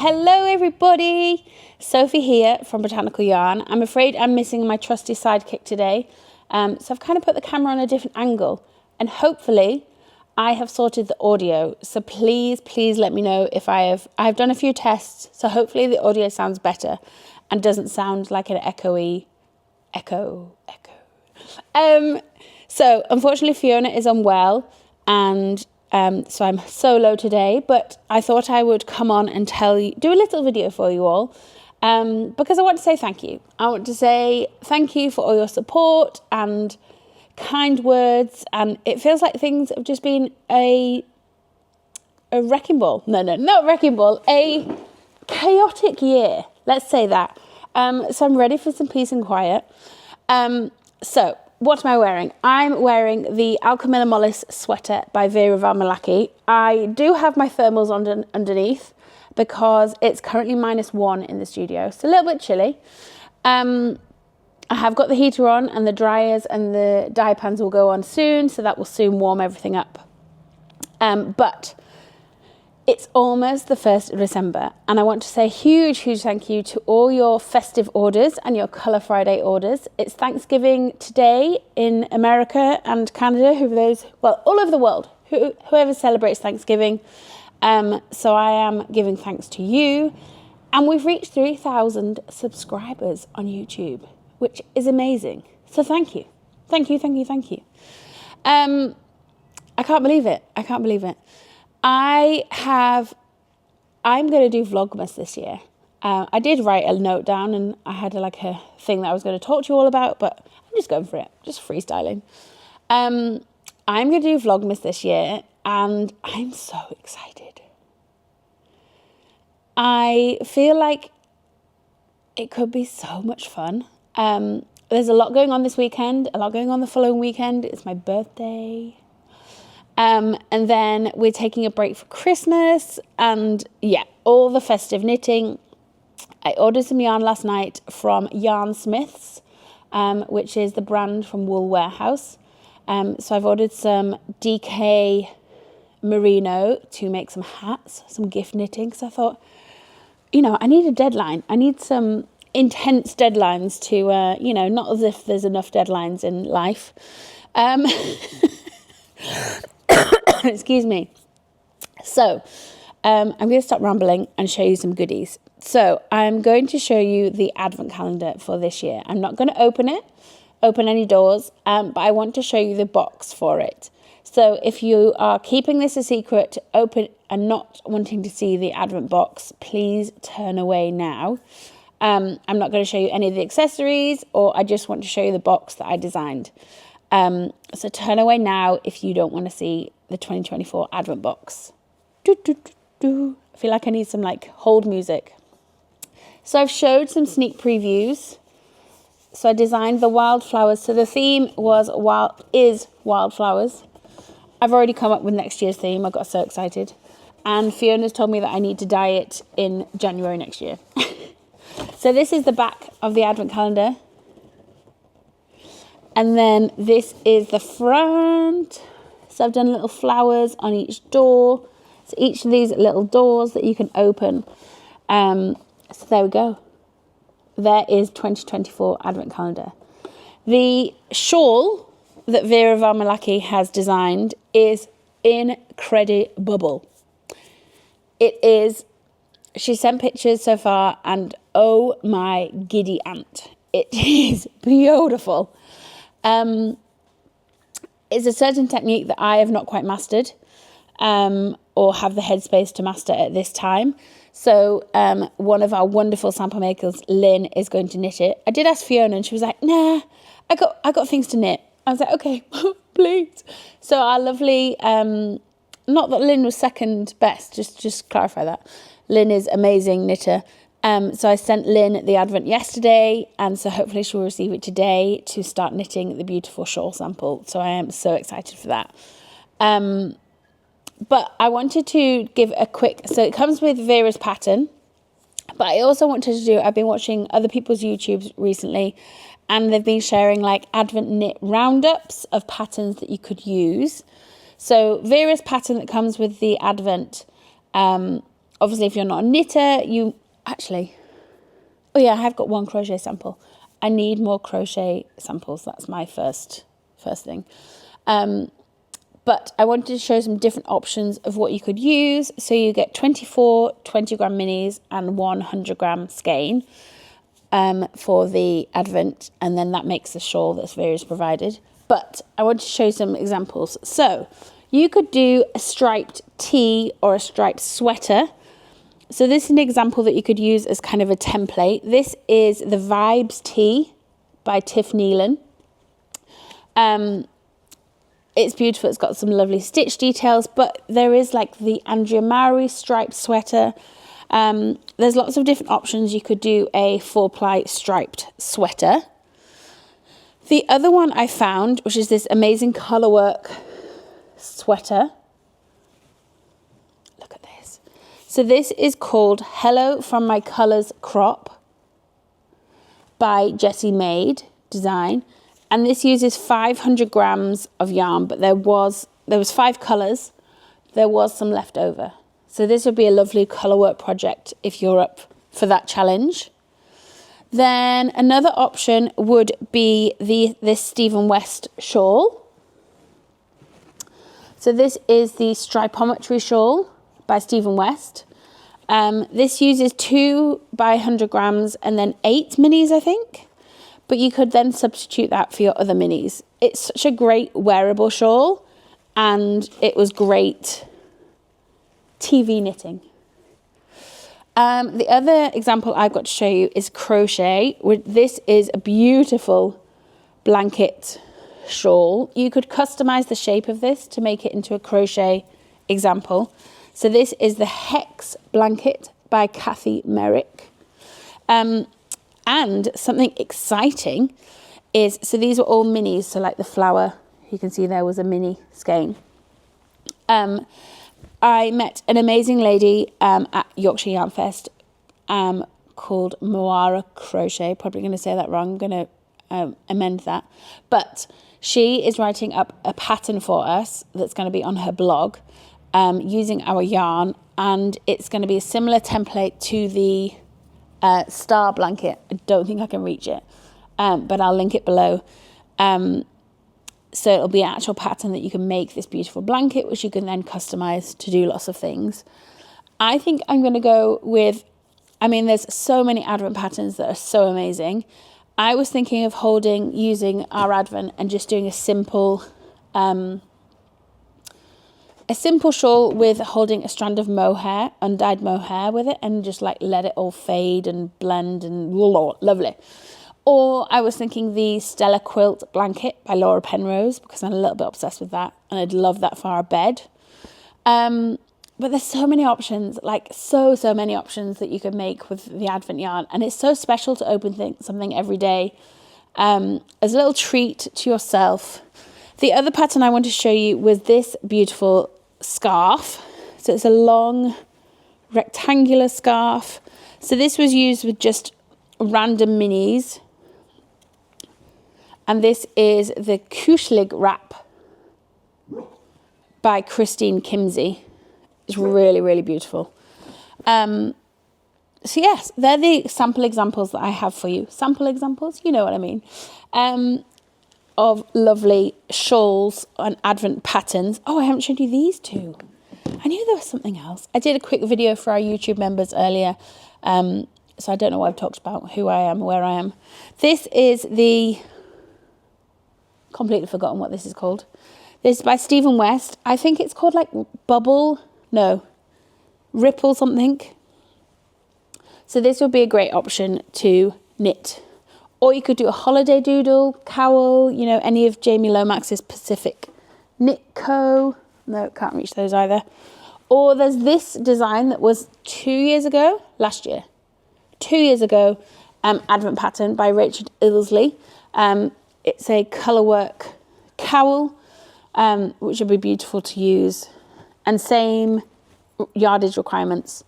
Hello everybody, Sophie here from Botanical Yarn. I'm afraid I'm missing my trusty sidekick today, so I've kind of put the camera on a different angle, and hopefully I have sorted the audio. So please let me know if I've done a few tests, so hopefully the audio sounds better and doesn't sound like an echo. So unfortunately Fiona is unwell, and so I'm solo today, but I thought I would come on and do a little video for you all, because I want to say thank you. I want to say thank you for all your support and kind words, and it feels like things have just been a wrecking ball. No, not wrecking ball, a chaotic year. Let's say that. So I'm ready for some peace and quiet. So what am I wearing? I'm wearing the Alchemilla Mollis sweater by Vera Valmalaki. I do have my thermals on underneath because it's currently -1 in the studio. So a little bit chilly. I have got the heater on, and the dryers and the dye pans will go on soon, so that will soon warm everything up. But it's almost the 1st of December, and I want to say a huge thank you to all your festive orders and your Colour Friday orders. It's Thanksgiving today in America and Canada, all over the world, whoever celebrates Thanksgiving. So I am giving thanks to you, and we've reached 3,000 subscribers on YouTube, which is amazing. So thank you. Thank you. I can't believe it. I'm going to do Vlogmas this year. I did write a note down, and I had a thing that I was going to talk to you all about, but I'm just going for it, just freestyling. I'm going to do Vlogmas this year, and I'm so excited. I feel like it could be so much fun. There's a lot going on this weekend, a lot going on the following weekend. It's my birthday. And then we're taking a break for Christmas, and all the festive knitting. I ordered some yarn last night from Yarn Smiths, which is the brand from Wool Warehouse. So I've ordered some DK merino to make some hats, some gift knitting. So I thought, I need a deadline. I need some intense deadlines to, not as if there's enough deadlines in life. Excuse me. So I'm going to stop rambling and show you some goodies. So I'm going to show you the advent calendar for this year. I'm not going to open any doors, but I want to show you the box for it. So if you are keeping this a secret, open and not wanting to see the advent box, please turn away now. I'm not going to show you any of the accessories, or I just want to show you the box that I designed. So turn away now if you don't want to see the 2024 advent box. I feel like I need some hold music. So I've showed some sneak previews. So I designed the wildflowers. So the theme is wildflowers. I've already come up with next year's theme. I got so excited. And Fiona's told me that I need to dye it in January next year. So this is the back of the advent calendar. And then this is the front. So I've done little flowers on each door. So each of these little doors that you can open. So there we go. There is 2024 advent calendar. The shawl that Vera Valmalaki has designed is incredible. It is. She sent pictures so far, and oh my giddy aunt, it is beautiful. It's a certain technique that I have not quite mastered, or have the headspace to master at this time. So one of our wonderful sample makers, Lynn, is going to knit it. I did ask Fiona, and she was like, "Nah, I got things to knit." I was like, "Okay, please." So our lovely, not that Lynn was second best, just clarify that. Lynn is amazing knitter. So I sent Lynn the advent yesterday, and so hopefully she'll receive it today to start knitting the beautiful shawl sample. So I am so excited for that. But I wanted to give a quick, so it comes with Vera's pattern, but I also wanted to I've been watching other people's YouTubes recently, and they've been sharing advent knit roundups of patterns that you could use. So Vera's pattern that comes with the advent Obviously, if you're not a knitter, oh yeah, I have got one crochet sample. I need more crochet samples. That's my first thing. But I wanted to show some different options of what you could use. So you get 24 20-gram minis and 100-gram skein for the advent. And then that makes the shawl that's Vera's provided. But I want to show some examples. So you could do a striped tee or a striped sweater. So this is an example that you could use as kind of a template. This is the Vibes Tee by Tiff Nealon. It's beautiful. It's got some lovely stitch details, but there is like the Andrea Mowry striped sweater. There's lots of different options. You could do a 4-ply striped sweater. The other one I found, which is this amazing colour work sweater. Look at this. So this is called Hello from My Colours Crop by Jessie Maid Design. And this uses 500 grams of yarn, but there was 5 colours. There was some left over. So this would be a lovely colour work project if you're up for that challenge. Then another option would be this Stephen West shawl. So this is the Stripometry shawl by Stephen West. This uses 2 by 100 grams and then 8 minis, I think. But you could then substitute that for your other minis. It's such a great wearable shawl, and it was great TV knitting. The other example I've got to show you is crochet. This is a beautiful blanket shawl. You could customize the shape of this to make it into a crochet example. So this is the Hex blanket by Kathy Merrick. And something exciting is, so these were all minis. So like the flower, you can see there was a mini skein. I met an amazing lady at Yorkshire Yarn Fest called Moara Crochet. Probably going to say that wrong. I'm going to amend that. But she is writing up a pattern for us that's going to be on her blog using our yarn. And it's going to be a similar template to the star blanket. I don't think I can reach it, but I'll link it below. So it'll be an actual pattern that you can make this beautiful blanket, which you can then customize to do lots of things. I think I'm going to go with, there's so many Advent patterns that are so amazing. I was thinking of using our Advent and just doing a simple shawl with holding a strand of mohair, undyed mohair with it, and just like let it all fade and blend and lovely. Or I was thinking the Stella Quilt blanket by Laura Penrose, because I'm a little bit obsessed with that and I'd love that for our bed. But there's so many options, like so many options that you can make with the Advent yarn. And it's so special to open something every day as a little treat to yourself. The other pattern I want to show you was this beautiful scarf. So it's a long rectangular scarf. So this was used with just random minis. And this is the Kuchelig wrap by Christine Kimsey. It's really, really beautiful. So yes, they're the sample examples that I have for you. Sample examples, you know what I mean. Of lovely shawls and Advent patterns. Oh, I haven't shown you these two. I knew there was something else. I did a quick video for our YouTube members earlier. So I don't know what I've talked about, who I am, where I am. This is the... completely forgotten what this is called. This is by Stephen West. I think it's called like Ripple something. So this would be a great option to knit. Or you could do a holiday doodle, cowl, any of Jamie Lomax's Pacific Knit Co. No, can't reach those either. Or there's this design that was 2 years ago, Advent pattern by Rachel Ilsley. It's a colour work cowl, which would be beautiful to use. And same yardage requirements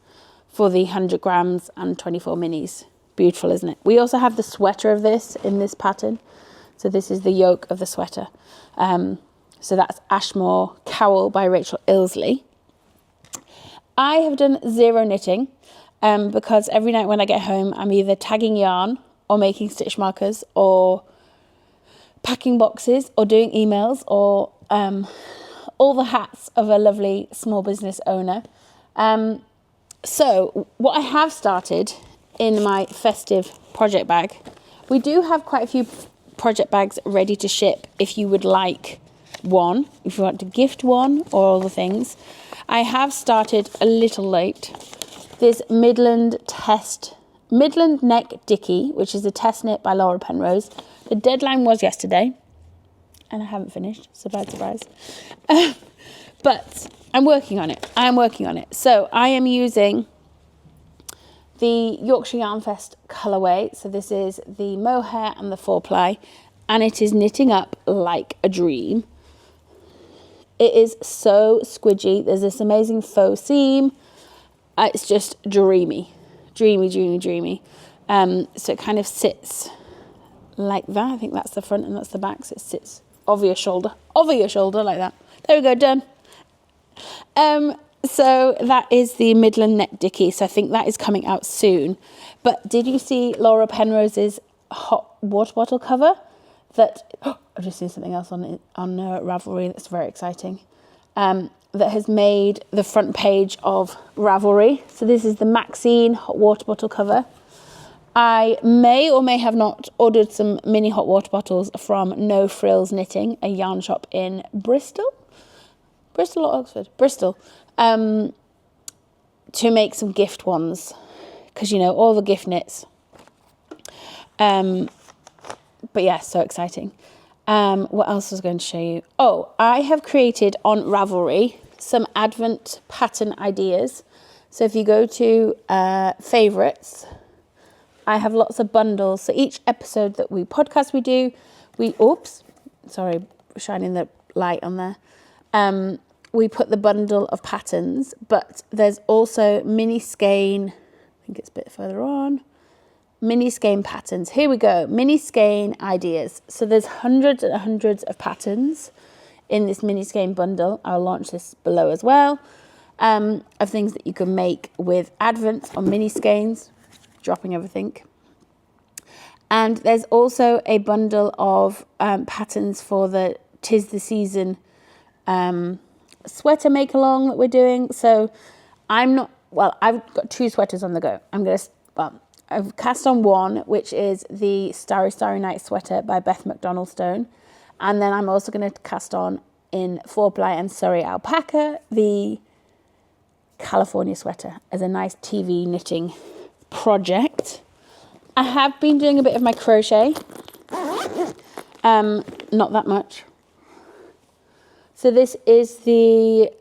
for the 100 grams and 24 minis. Beautiful, isn't it? We also have the sweater of this in this pattern. So this is the yoke of the sweater. So that's Ashmore Cowl by Rachel Ilsley. I have done zero knitting because every night when I get home, I'm either tagging yarn or making stitch markers or packing boxes or doing emails or all the hats of a lovely small business owner. So what I have started in my festive project bag, we do have quite a few project bags ready to ship if you would like one, if you want to gift one or all the things. I have started a little late this Midland Neck Dickie, which is a test knit by Laura Penrose. The deadline was yesterday and I haven't finished. Surprise. But I'm working on it. So I am using the Yorkshire Yarn Fest colourway. So this is the mohair and the 4-ply, and it is knitting up like a dream. It is so squidgy. There's this amazing faux seam. It's just dreamy. So it kind of sits like that. I think that's the front and that's the back. So it sits over your shoulder like that. There we go, done. So that is the Midland Neck Dickie. So I think that is coming out soon. But did you see Laura Penrose's hot water bottle cover? I've just seen something else on Ravelry that's very exciting. That has made the front page of Ravelry. So this is the Maxine hot water bottle cover. I may or may have not ordered some mini hot water bottles from No Frills Knitting, a yarn shop in Bristol or Oxford? Bristol. To make some gift ones. Because, all the gift knits. But yeah, so exciting. What else was I going to show you? Oh, I have created on Ravelry some Advent pattern ideas. So if you go to favourites, I have lots of bundles. So each episode that we do, shining the light on there. We put the bundle of patterns, but there's also mini skein. I think it's a bit further on. Mini skein patterns. Here we go. Mini skein ideas. So there's hundreds and hundreds of patterns in this mini skein bundle. I'll launch this below as well. Of things that you can make with Advent on mini skeins. Dropping everything. And there's also a bundle of patterns for the 'Tis the Season sweater make along that we're doing. So I've got 2 sweaters on the go. I've cast on one, which is the Starry Starry Night sweater by Beth McDonald Stone. And then I'm also going to cast on in 4-ply and Surrey alpaca, the California sweater as a nice TV knitting project. I have been doing a bit of my crochet. Not that much. So this is the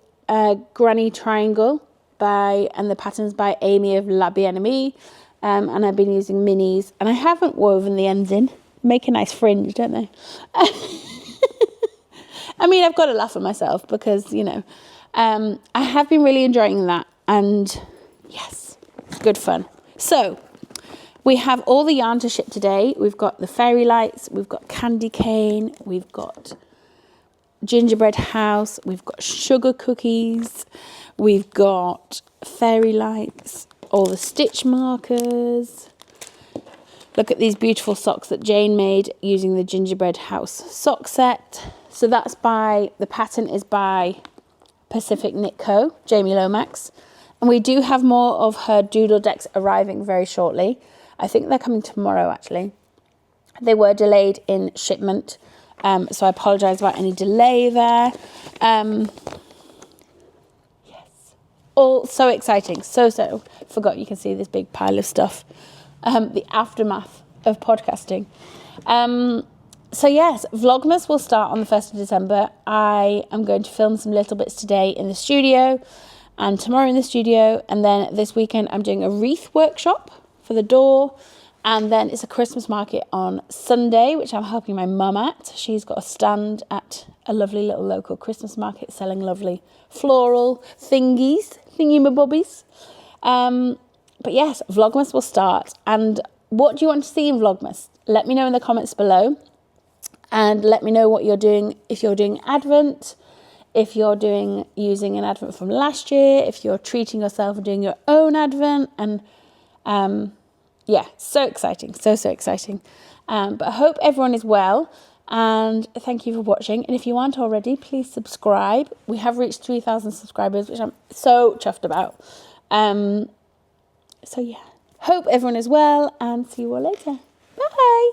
Granny Triangle and the patterns by Amy of La Bien-Aimée. And I've been using minis, and I haven't woven the ends in. Make a nice fringe, don't they? I mean, I've got to laugh at myself because, I have been really enjoying that. And yes, it's good fun. So we have all the yarn to ship today. We've got the fairy lights, we've got candy cane, we've got gingerbread house, we've got sugar cookies, we've got fairy lights, all the stitch markers. Look at these beautiful socks that Jane made using the gingerbread house sock set. So the pattern is by Pacific Knit Co, Jamie Lomax. And we do have more of her doodle decks arriving very shortly. I think they're coming tomorrow, actually. They were delayed in shipment, so I apologise about any delay there. Yes, all so exciting. So forgot you can see this big pile of stuff. The aftermath of podcasting. So yes, Vlogmas will start on the 1st of December. I am going to film some little bits today in the studio and tomorrow in the studio. And then this weekend I'm doing a wreath workshop for the door. And then it's a Christmas market on Sunday, which I'm helping my mum at. She's got a stand at a lovely little local Christmas market selling lovely floral thingy-mabobbies. But yes, Vlogmas will start. And what do you want to see in Vlogmas? Let me know in the comments below. And let me know what you're doing, if you're doing Advent, if you're using an Advent from last year, if you're treating yourself and doing your own Advent. And yeah, so exciting, so exciting. But I hope everyone is well, and thank you for watching. And if you aren't already, please subscribe. We have reached 3,000 subscribers, which I'm so chuffed about. So yeah, hope everyone is well, and see you all later. Bye.